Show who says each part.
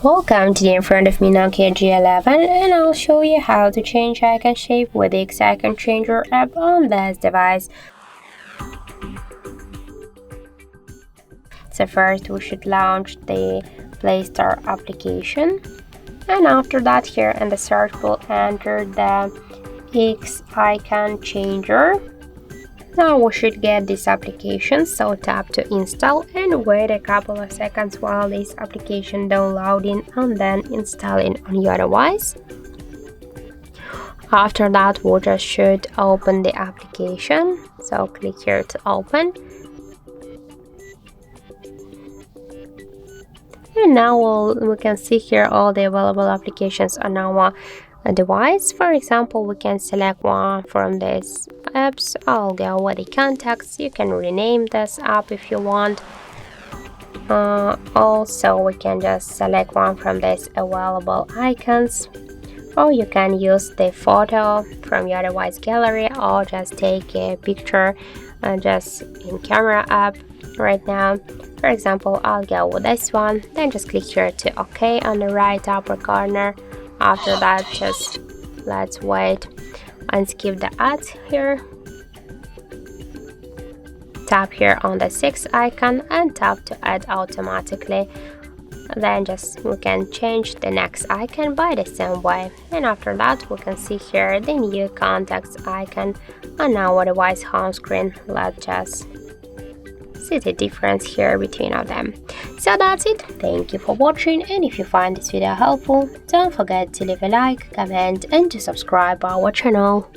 Speaker 1: Welcome to the in front of me Nokia G11, and I'll show you how to change icon shape with the Icon Changer app on this device. So first we should launch the Play Store application, and after that here in the search we'll enter the Icon Changer. Now we should get this application, so tap to install and wait a couple of seconds while this application downloading and then installing on your device. After that we just should open the application, so click here to open. And now we can see here all the available applications on our device. For example, we can select one from these apps. I'll go with the contacts. You can rename this app if you want. Also, we can just select one from these available icons, or you can use the photo from your device gallery, or just take a picture just in camera app right now. For example, I'll go with this one, then just click here to OK on the right upper corner. After that, just let's wait and skip the ads here. Tap here on the 6 icon and tap to add automatically. Then we can change the next icon by the same way. And after that, we can see here the new contacts icon on our device home screen. Let's just see the difference here between them. So that's it. Thank you for watching, and if you find this video helpful, don't forget to leave a like, comment and to subscribe our channel.